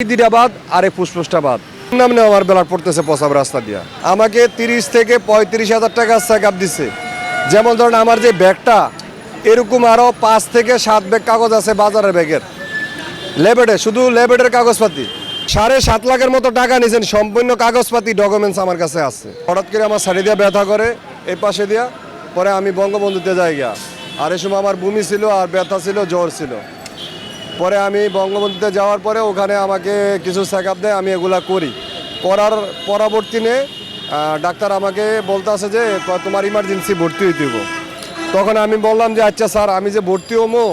দিদাবাদ আর এই ফুসফুসটাবাদ নামে আমার ব্লাড পড়তেছে পসাব রাস্তা দিয়া। আমাকে 30 থেকে 35,000 টাকা চেক আপ দিচ্ছে। যেমন ধরেন আমার যে ব্যাগটা এরকম আরও 5 থেকে 7 ব্যাগ কাগজ আছে বাজারের ব্যাগের লেবেটে, শুধু লেবেটের কাগজপাতি 7.5 লাখের মতো টাকা নিয়েছেন। সম্পূর্ণ কাগজপাতি ডকুমেন্টস আমার কাছে আছে। হঠাৎ করে আমার শাড়ি দিয়ে ব্যথা করে এই পাশে দিয়া, পরে আমি বঙ্গবন্ধুতে যাই গিয়া। আর এই সময় আমার বমি ছিল আর ব্যথা ছিল, জ্বর ছিল। পরে আমি বঙ্গবন্ধুতে যাওয়ার পরে ওখানে আমাকে কিছু চেক আপ দেয়, আমি এগুলা করি। করার পরবর্তীতে ডাক্তার আমাকে বলতে আছে যে তোমার ইমার্জেন্সি ভর্তি হইতে হইব। তখন আমি বললাম যে আচ্ছা স্যার, আমি যে ভর্তি হমো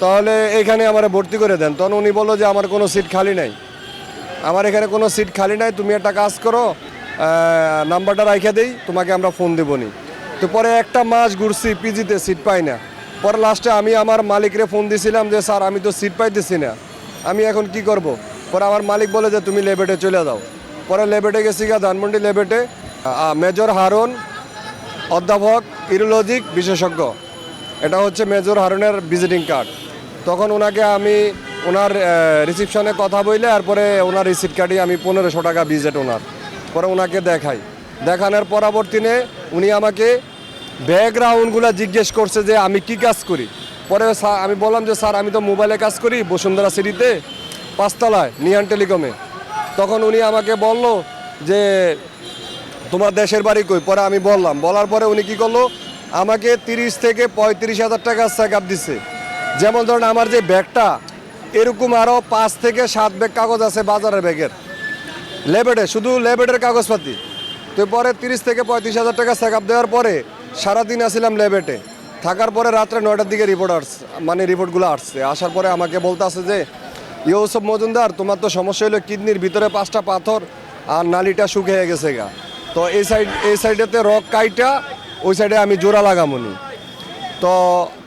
তাহলে এখানে আমার ভর্তি করে দেন। তখন উনি বললো যে আমার কোনো সিট খালি নাই, আমার এখানে কোনো সিট খালি নাই, তুমি একটা কাজ করো, নাম্বারটা রাইখে দেই, তোমাকে আমরা ফোন দেবনি। তো পরে একটা মাস ঘুরছি পিজিতে, সিট পাই না। পরে লাস্টে আমি আমার মালিকরে ফোন দিয়েছিলাম যে স্যার আমি তো সিট পাইতেছি না, আমি এখন কি করব। পরে আমার মালিক বলে যে তুমি লেবেটে চলে যাও। পরে লেবেটে গেছি গা, ধানমন্ডি লেবেটে। মেজর হারুন, অধ্যাপক ইউরোলজিক বিশেষজ্ঞ, এটা হচ্ছে মেজর হারুনের ভিজিটিং কার্ড। তখন ওনাকে আমি ওনার রিসিপশনে কথা বললে, এরপরে ওনার রিসিট কার্ডে আমি 1500 টাকা ভিজিট ওনার। পরে ওনাকে দেখাই, দেখানোর পরবর্তীতে উনি আমাকে ব্যাকগ্রাউন্ডগুলো জিজ্ঞেস করছে যে আমি কি কাজ করি। পরে আমি বললাম যে স্যার আমি তো মোবাইলে কাজ করি বসুন্ধরা সিটিতে 5 তলায় নিয়ান টেলিকমে। তখন উনি আমাকে বলল যে তোমার দেশের বাড়ি কই। পরে আমি বললাম, বলার পরে উনি কি করলো, আমাকে 30 থেকে 35,000 টাকা চেক আপ দিচ্ছে। যেমন ধরেন আমার যে ব্যাগটা এরকম আরও 5 থেকে 7 ব্যাগ কাগজ আছে বাজারের ব্যাগের লেবেটে, শুধু লেবেটের কাগজপাতি। তো পরে 30 থেকে 35,000 টাকা চেক আপ দেওয়ার পরে সারাদিন আসছিলাম লেবেটে। থাকার পরে রাত্রে 9টার দিকে রিপোর্ট আসছে, মানে রিপোর্টগুলো আসছে। আসার পরে আমাকে বলতে আছে যে ইউসুফ মজুমদার, তোমার তো সমস্যা হলো কিডনির ভিতরে 5টা পাথর আর নালিটা শুকিয়ে গেছে গা। তো এই সাইডেতে রক কাইটা, ওই সাইডে আমি জোড়া লাগামনি। তো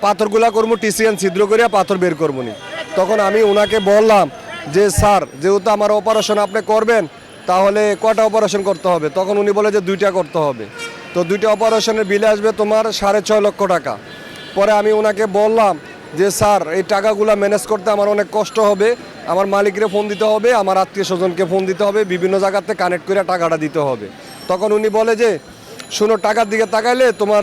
পাথরগুলা করবো টিসিএন ছিদ্র করিয়া পাথর বের করবনি। তখন আমি ওনাকে বললাম যে স্যার যেহেতু আমার অপারেশন আপনি করবেন, তাহলে কটা অপারেশন করতে হবে। তখন উনি বলে যে 2টা করতে হবে। তো 2টা অপারেশনের বিল আসবে তোমার 6.5 লক্ষ টাকা। পরে আমি ওনাকে বললাম যে স্যার এই টাকাগুলো ম্যানেজ করতে আমার অনেক কষ্ট হবে, আমার মালিকরে ফোন দিতে হবে, আমার আত্মীয় স্বজনকে ফোন দিতে হবে, বিভিন্ন জায়গাতে কানেক্ট করে টাকাটা দিতে হবে। তখন উনি বলে যে শোনো, টাকার দিকে তাকাইলে তোমার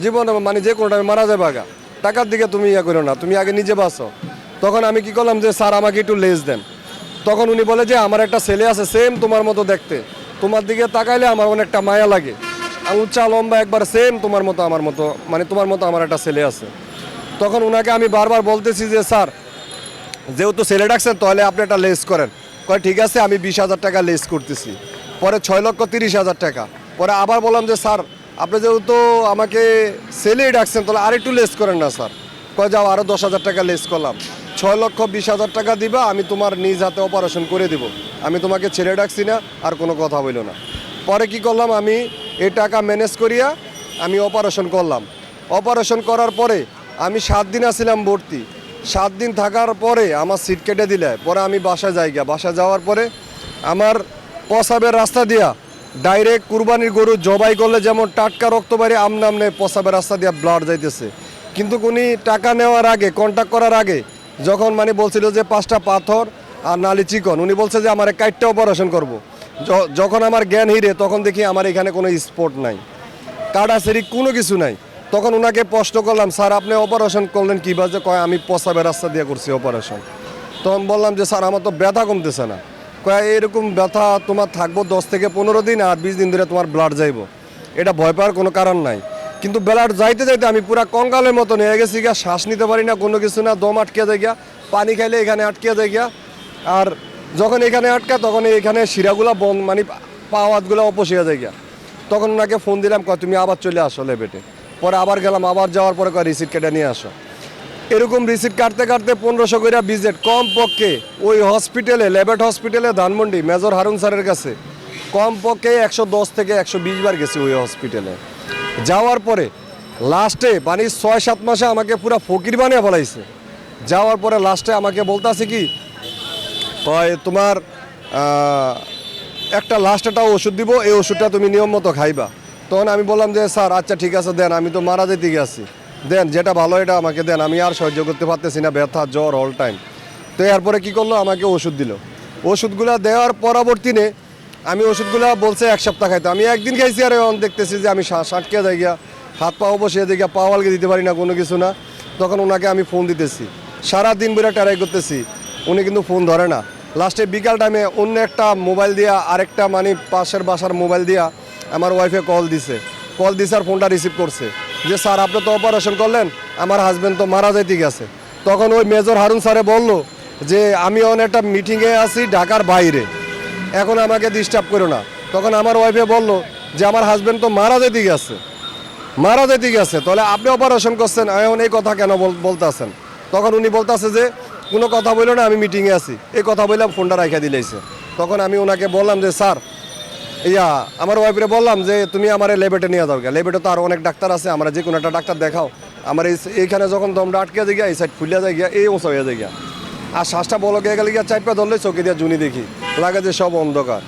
জীবন মানে যে কোনো টাইমে মারা যাবে আগা, টাকার দিকে তুমি ইয়ে করো না, তুমি আগে নিজে বাঁচো। তখন আমি কি করলাম যে স্যার আমাকে একটু লেস দেন। তখন উনি বলে যে আমার একটা ছেলে আছে সেম তোমার মতো দেখতে, তোমার দিকে তাকাইলে আমার অনেকটা মায়া লাগে, উচ্চা লম্বা একবার সেম তোমার মতো আমার মতো, মানে তোমার মতো আমার একটা ছেলে আছে। তখন ওনাকে আমি বারবার বলতেছি যে স্যার যেহেতু ছেলে ডাকছেন তাহলে আপনি একটা লেস করেন। কয় ঠিক আছে, আমি 20,000 টাকা লেস করতেছি। পরে 6,30,000 টাকা। পরে আবার বললাম যে স্যার আপনি যেহেতু আমাকে ছেলেই ডাকছেন তাহলে আর একটু লেস করেন না স্যার। কয় যাও, আরও 10,000 টাকা লেস করলাম। 6,20,000 টাকা দিবা, আমি তোমার নিজ হাতে অপারেশন করে দিব, আমি তোমাকে ছেলে ডাকছি না, আর কোনো কথা বললো না। পরে কি করলাম, আমি এই টাকা ম্যানেজ করিয়া আমি অপারেশন করলাম। অপারেশন করার পরে আমি 7 দিন আসছিলাম ভর্তি। 7 দিন থাকার পরে আমার সিট কেটে দিলে পরে আমি বাসায় যাই গিয়া। বাসায় যাওয়ার পরে আমার প্রসাবের রাস্তা দিয়া ডাইরেক্ট কুরবানির গরু জবাই করলে যেমন টাটকা রক্ত বাইরে আমনামনে প্রসাবের রাস্তা দিয়া ব্লাড যাইতেছে। কিন্তু উনি টাকা নেওয়ার আগে, কন্ট্যাক্ট করার আগে যখন মানে বলছিল যে 5টা পাথর আর নালি চিকন, উনি বলছে যে আমার 4টা অপারেশন করব। যখন আমার জ্ঞান হিরে তখন দেখি আমার এখানে কোনো স্পট নাই, কাটাছেরি কোনো কিছু নাই। তখন ওনাকে প্রশ্ন করলাম, স্যার আপনি অপারেশন করলেন কী বাজে। কয় আমি প্রসাবের রাস্তা দিয়ে করছি অপারেশন। তখন বললাম যে স্যার আমার তো ব্যথা কমতেছে না। কয় এরকম ব্যথা তোমার থাকবো 10 থেকে 15 দিন, আর 20 দিন ধরে তোমার ব্লাড যাইব, এটা ভয় পাওয়ার কোনো কারণ নাই। কিন্তু ব্লাড যাইতে যাইতে আমি পুরা কঙ্কালের মতো নিয়ে গেছি গিয়া, শ্বাস নিতে পারি না, কোনো কিছু না, দম আটকে যায় গিয়া, পানি খাইলে এখানে আটকে যায় গিয়া। আর যখন এখানে আটকা তখন এখানে শিরাগুলো বন্ধ, মানে পাওয়াতগুলো অপসিয়া যায় গিয়া। তখন ওনাকে ফোন দিলাম, কয় তুমি আবার চলে আসো লেবেটে। পরে আবার গেলাম, আবার যাওয়ার পরে কয় রিসিট কেটে নিয়ে আসো। এরকম রিসিট কাটতে কাটতে 1500 করে ভিজিট কমপক্ষে ওই হসপিটালে, লেবেট হসপিটালে ধানমন্ডি মেজর হারুন স্যারের কাছে কমপক্ষে 110 থেকে 120 বার গেছি ওই হসপিটালে। যাওয়ার পরে লাস্টে মানে 6-7 মাসে আমাকে পুরো ফকির বানিয়ে ফেলাইছে। যাওয়ার পরে লাস্টে আমাকে বলতে আছে কি, তোমার একটা লাস্ট একটা ওষুধ দিব, এই ওষুধটা তুমি নিয়ম মতো খাইবা। তখন আমি বললাম যে স্যার আচ্ছা ঠিক আছে দেন, আমি তো মারা যেতে গেছি, দেন যেটা ভালো এটা আমাকে দেন, আমি আর সহ্য করতে পারতেছি না, ব্যথা জ্বর অল টাইম। তো এরপরে কী করলো, আমাকে ওষুধ দিল। ওষুধগুলা দেওয়ার পরবর্তীতে আমি ওষুধগুলা বলছে 1 সপ্তাহ খাইতে, আমি একদিন খাইছি আর এখন দেখতেছি যে আমি সাটকে যাই গিয়া, হাত পাও বসিয়ে দিই গিয়া, পা আলগে দিতে পারি না, কোনো কিছু না। তখন ওনাকে আমি ফোন দিতেছি, সারাদিন বেড়ে ট্রাই করতেছি, উনি কিন্তু ফোন ধরে না। লাস্টে বিকাল টাইমে অন্য একটা মোবাইল দিয়া, আরেকটা মানে পাশের বাসার মোবাইল দিয়া আমার ওয়াইফে কল দিছে আর ফোনটা রিসিভ করছে যে স্যার আপনি তো অপারেশন করলেন, আমার হাজব্যান্ড তো মারা যাইতে গেছে। তখন ওই মেজর হারুন স্যারে বলল যে আমি অনেক একটা মিটিংয়ে আছি ঢাকার বাইরে, এখন আমাকে ডিস্টার্ব করো না। তখন আমার ওয়াইফে বলল যে আমার হাজব্যান্ড তো মারা যেতে গেছে, তাহলে আপনি অপারেশন করছেন, এখন এই কথা কেন বলতেছেন? তখন উনি বলতেছে যে কোনো কথা বললো না, আমি মিটিংয়ে আছি, এই কথা বললাম, ফোনটা রাখা দিলেছে। তখন আমি ওনাকে বললাম যে স্যার আমার ওয়াইফরে বললাম যে তুমি আমার লেবেটে নিয়ে যাও, লেবেটে তো আর অনেক ডাক্তার আছে, আমরা যে কোনো একটা ডাক্তার দেখাও, আমার এইখানে যখন দমটা আটকে যায় গিয়া, এই সাইড ফুলিয়া যায় গিয়া, এই ওঁচা হয়ে যায় গিয়া, আর শ্বাসটা বলো গিয়ে গেলে গিয়া, চাইপা ধরলে চোখে দিয়ে জুনি দেখি লাগে যে সব অন্ধকার।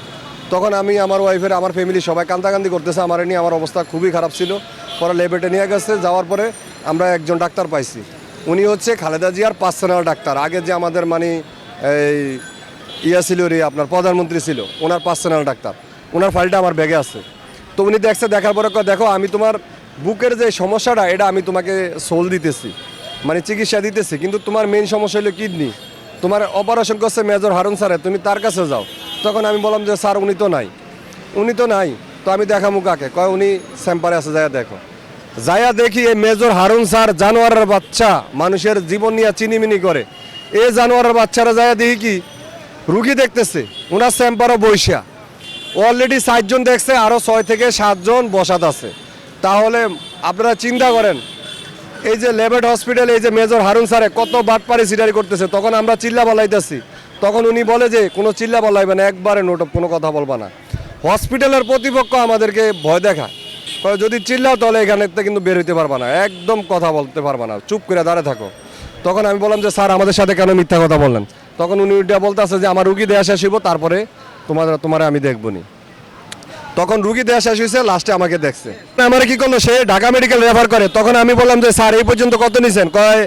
তখন আমি আমার ওয়াইফের, আমার ফ্যামিলি সবাই কান্দাকান্দি করতেছে আমার নিয়ে, আমার অবস্থা খুবই খারাপ ছিল। পরে লেবেটে নিয়ে গেছে, যাওয়ার পরে আমরা একজন ডাক্তার পাইছি, উনি হচ্ছে খালেদা জিয়ার পার্সোনাল ডাক্তার, আগে যে আমাদের মানে এই ছিল রে আপনার প্রধানমন্ত্রী ছিল, ওনার পার্সোনাল ডাক্তার, ওনার ফাইলটা আমার ব্যাগে আছে। তো উনি দেখছে, দেখার পরে দেখো আমি তোমার বুকের যে সমস্যাটা, এটা আমি তোমাকে সোল দিতেছি, মানে চিকিৎসা দিতেছি, কিন্তু তোমার মেইন সমস্যা হলো কিডনি, তোমার অপারেশন করছে মেজর হারুন স্যারে, তুমি তার কাছে যাও। তখন আমি বললাম যে স্যার উনি তো নাই, তো আমি দেখামু কাকে? কয় উনি স্যাম্পারে আছে, যাইয়া দেখো। যাইয়া দেখি এই মেজর হারুন স্যার জানোয়ারের বাচ্চা, মানুষের জীবন নিয়ে চিনিমিনি করে, এই জানোয়ারের বাচ্চারা যাইয়া দেখি কি রুগী দেখতেছে, ওনার স্যাম্পারও বৈশা অলরেডি 60 জন দেখছে, আরও 6 থেকে 7 জন বসাত আছে। তাহলে আপনারা চিন্তা করেন এই যে লেবেট হসপিটাল, এই যে মেজর হারুন স্যারে কত বাটপারি সিটারি করতেছে। তখন আমরা চিল্লা বলাইতেছি, তখন উনি বলে যে কোনো চিল্লা বলাইবে না, একবারে নোট, কোনো কথা বলবা না। হসপিটালের প্রতিপক্ষ আমাদেরকে ভয় দেখায়, যদি চিল্লাও তাহলে এখানে কিন্তু বের হইতে পারবা না, একদম কথা বলতে পারবা না, চুপ করে দাঁড়িয়ে থাকো। তখন আমি বললাম যে স্যার আমাদের সাথে কেন মিথ্যা কথা বললেন? তখন উনি ওইটা বলতেছে যে আমার রুগী দেয়া শেষ হইব, তারপরে তোমার আমি দেখবো নি। তখন রুগী দেয়া শেষ হয়েছে, লাস্টে আমাকে দেখছে, আমার কি করলো, সে ঢাকা মেডিকেল রেফার করে। তখন আমি বললাম যে স্যার এই পর্যন্ত কত নিছেন? কয়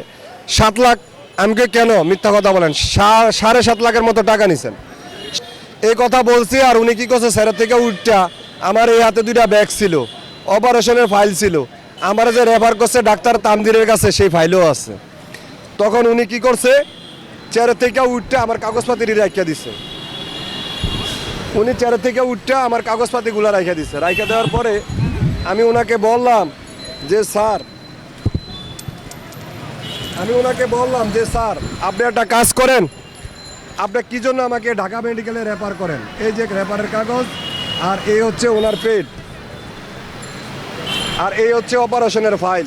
7 লাখ। আমাকে কেন মিথ্যা কথা বলেন? 7.5 লাখের মতো টাকা নিছেন, এই কথা বলছি। আর উনি কি করছে, স্যারের থেকে উঠটা আমার এই হাতে 2টা ব্যাগ ছিল, অপারেশনের ফাইল ছিল, আমার যে রেফার করছে ডাক্তার তানজিরের কাছে, সেই ফাইলও আছে। তখন উনি কি করছে, চেয়ার থেকে উঠটা আমার কাগজপাতি রাখিয়া দিছে, উনি চেয়ার থেকে উঠটা আমার কাগজপাতিগুলো রাখিয়া দিছে। রাখিয়া দেওয়ার পরে আমি ওনাকে বললাম যে স্যার, আপনি একটা কাজ করেন, আপনি কি জন্য আমাকে ঢাকা মেডিকেলে রেফার করেন? এই যে রেফারের কাগজ, আর এই হচ্ছে ওনার পেড, আর এই হচ্ছে অপারেশনের ফাইল।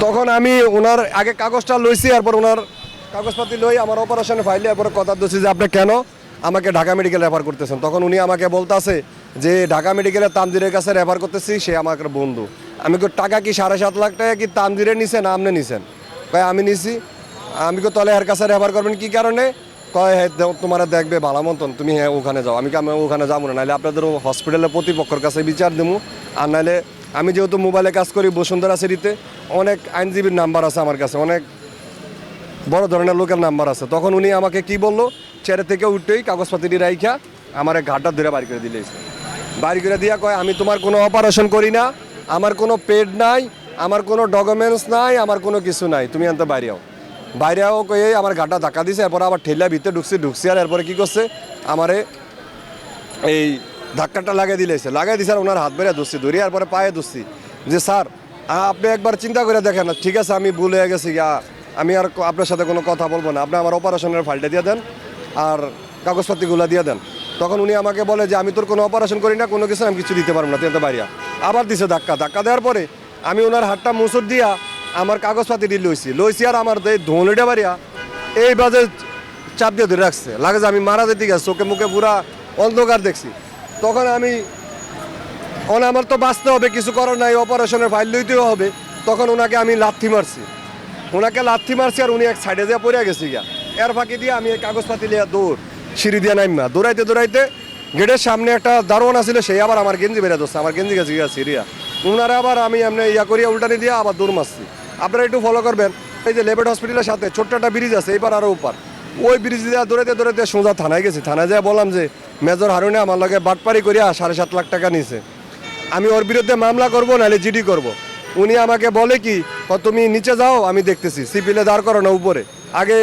তখন আমি ওনার আগে কাগজটা লইছি, এরপর ওনার কাগজপাতি লই আমার অপারেশনের ফাইলে, এরপরে কথা দিচ্ছি যে আপনি কেন আমাকে ঢাকা মেডিকেল রেফার করতেছেন? তখন উনি আমাকে বলতেছে যে ঢাকা মেডিকেলে তানজিরের কাছে রেফার করতেছি, সে আমার বন্ধু। আমি টাকা কি 7.5 লাখ টাকা কি তানজিরে নিছেন, আপনি নিছেন? কয় আমি নিছি। আমি তাহলে এর কাছে রেফার করবেন কি কারণে? কয় হ্যাঁ তোমার দেখবে ভালো মতন, তুমি হ্যাঁ ওখানে যাও। আমি ওখানে যাবো না, নাহলে আপনাদের হসপিটালের প্রতিপক্ষের কাছে বিচার দেবো। আর নাহলে আমি যেহেতু মোবাইলে কাজ করি বসুন্ধরা সিটিতে, অনেক আইনজীবীর নাম্বার আছে আমার কাছে, অনেক বড় ধরনের লোকের নাম্বার আছে। তখন উনি আমাকে কি বললো, চেয়ার থেকে উঠতেই কাগজপাতিটি রাইখা আমার ঘাটটা ধরে বাড়ি করে দিলেছে। বাড়ি করে দিয়া কয় আমি তোমার কোনো অপারেশন করি না, আমার কোনো পেড নাই, আমার কোনো ডকুমেন্টস নাই, আমার কোনো কিছু নাই, তুমি আনতে বাইরেও কয়ে আমার ঘাটটা ধাক্কা দিছে। এরপর আবার ঠেলা ভিতরে ঢুকছি আর এরপরে কি করছে, আমারে এই ধাক্কাটা লাগিয়ে দিছে। আর ওনার হাত বেড়ে ধরি, এরপরে পায়ে ধরছি যে স্যার আপনি একবার চিন্তা করে দেখেন। ঠিক আছে আমি ভুল হয়ে গেছি, আমি আর আপনার সাথে কোনো কথা বলবো না, আপনি আমার অপারেশনের ফাইলটা দিয়ে দেন আর কাগজপাতিগুলো দিয়ে দেন। তখন উনি আমাকে বলে যে আমি তোর কোনো অপারেশন করি না, কোনো কিছু আমি কিছু দিতে পারবো না, তুই তো বাইরে। আবার দিছে ধাক্কা দেওয়ার পরে আমি ওনার হাতটা মুসুর দিয়া আমার কাগজপাতি লইছি আর আমার ধোঁলিটা বাড়িয়া এই বাজে চাপ দিয়ে ধরে রাখছে, লাগে যে আমি মারা যেতে গেছি, চোখে মুখে পুরা অন্ধকার দেখছি। তখন আমার তো বাঁচতে হবে, কিছু করার নাই, অপারেশনের ফাইল লইতেও হবে। তখন ওনাকে আমি লাথি মারছি আর উনি এক সাইডে দিয়ে পড়ে গেছি গিয়া। এর ফাঁকি দিয়ে আমি এই কাগজপাতি লিয়া সিঁড়ি দিয়ে নাইমা দৌড়াইতে গেটের সামনে একটা দারোয়ান আছিল, সেই আবার আমার গেঞ্জি বেড়ে ধরছে, আমার গেঞ্জি গেছে গিয়া সিরিয়া। ওনারা আবার আমি এমনি করিয়া উল্টানি দিয়ে আবার দৌড় মারছি। আপনারা একটু ফলো করবেন, এই যে লেবেট হসপিটালের সাথে ছোট্ট একটা ব্রিজ আছে, এইবার আরও উপর, ওই ব্রিজ দিয়ে দৌড়াতে দৌড়াতে সোজা থানায় গেছি। থানায় যেয়ে বললাম যে মেজর হারুনে আমার লগে বাটপারি করিয়া 7.5 লাখ টাকা নিছে, আমি ওর বিরুদ্ধে মামলা করবো নাহলে জিডি করব। উনি আমাকে বলে কি, তুমি নিচে যাও, আমি দেখতেছি, সিভিলে দাঁড় করো না উপরে। আগে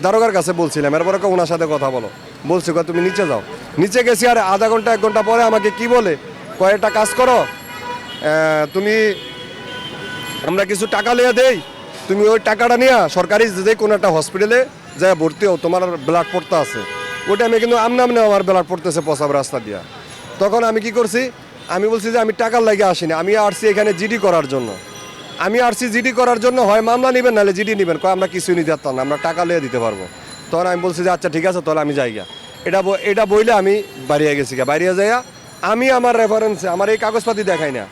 দারোগার কাছে বলছিলাম, এরপরে ওনার সাথে কথা বলো বলছি, তুমি নিচে যাও। নিচে গেছি, আর আধা ঘন্টা 1 ঘন্টা পরে আমাকে কি বলে, কয়েকটা কাজ করো, তুমি আমরা কিছু টাকা লিয়ে দেই, তুমি ওই টাকাটা নিয়ে সরকারি যে কোনো একটা হসপিটালে যা ভর্তি হও, তোমার ব্লাড পড়তে আছে। ওটা আমি কিন্তু আমনামনে আমার ব্লাড পড়তেছে প্রসাব রাস্তা দিয়া। তখন আমি কি করছি, আমি বলছি যে আমি টাকার লাগে আসিনি, আমি আসছি এখানে জিডি করার জন্য। আমি আসছি জিডি করার জন্য, হয় মামলা নেবেন নাহলে জিডি নেবেন। আমরা কিছুই নিতে পারতাম না, আমরা টাকা লিয়ে দিতে পারবো। তখন আমি বলছি যে আচ্ছা ঠিক আছে, তাহলে আমি যাই গা। এটা বইলে আমি বাড়িয়ে গেছি গা। বাড়িয়ে যাইয়া আমি আমার রেফারেন্সে, আমার এই কাগজপাতি দেখাই না,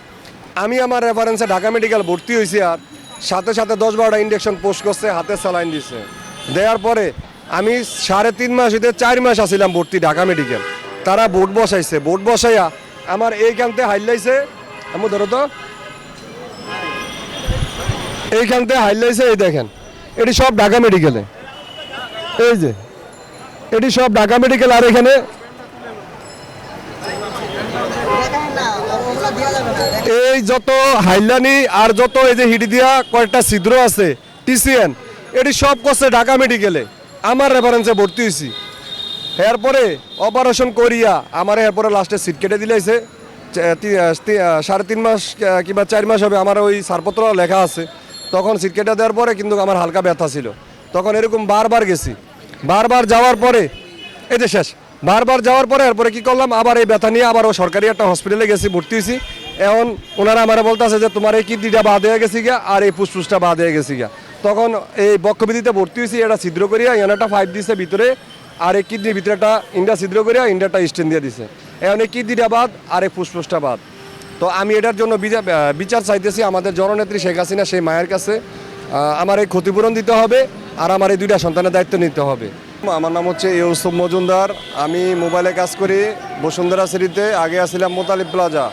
আমি আমার রেফারেন্সে ঢাকা মেডিকেল ভর্তি হয়েছি। আর সাথে সাথে 10-12টা ইঞ্জেকশন পোস্ট করছে, হাতে স্যালাইন দিছে। দেওয়ার পরে আমি 3.5 মাস 4 মাস আসছিলাম ভর্তি ঢাকা মেডিকেল। তারা বোর্ড বসাইছে, বোর্ড বসাইয়া আমার এইখানতে হাইলাইছে, আমি ধরো তো এইখানতে হাইলাইছে, এই দেখেন এটি সব ঢাকা মেডিকেলে, এই যে এটি সব ঢাকা মেডিকেল। আর এখানে এই যত হাইলানি আর যত এই যে হিডি দিয়া কয়েকটা ছিদ্র আছে টিসিএন, এটি সব করছে ঢাকা মেডিকেলে। আমার রেফারেন্সে ভর্তি হয়েছি। এরপরে অপারেশন করিয়া আমার এরপরে লাস্টে সিট কেটে দিলাইছে। 3.5 মাস কিংবা 4 মাস হবে, আমার ওই ছাড়পত্র লেখা আছে। তখন সিট কেটে দেওয়ার পরে কিন্তু আমার হালকা ব্যথা ছিল। তখন এরকম বারবার গেছি, বারবার যাওয়ার পরে এই যে শেষ, বারবার যাওয়ার পরে এরপরে কি করলাম, আবার এই ব্যথা নিয়ে আবার ও সরকারি একটা হসপিটালে গেছি, ভর্তি হয়েছি। এখন ওনারা আমার বলতেছে যে তোমার এই কিডনিটা বাদ হয়ে গেছি গিয়া, আর এই ফুসফুসটা বাদ হয়ে গেছি গিয়া। তখন এই বক্ষবিধিতে ভর্তি হয়েছি, এটা ছিদ্র করিয়া একটা 5 দিছে ভিতরে, আর এই কিডনির ভিতরে একটা ইন্ডা ছিদ্র করিয়া ইন্ডাটা স্টেন দিয়ে দিছে। এখন এই কিডনিটা বাদ আর এই ফুসফুসটা বাদ। তো আমি এটার জন্য বিচার চাইতেছি আমাদের জননেত্রী শেখ হাসিনা, সেই মায়ের কাছে। আমার এই ক্ষতিপূরণ দিতে হবে, আর আমার এই 2টা সন্তানের দায়িত্ব নিতে হবে। আমার নাম হচ্ছে ইউসুফ মজুমদার, আমি মোবাইলে কাজ করি বসুন্ধরা সিটিতে। আগে আসছিলাম মোতালিব প্লাজা।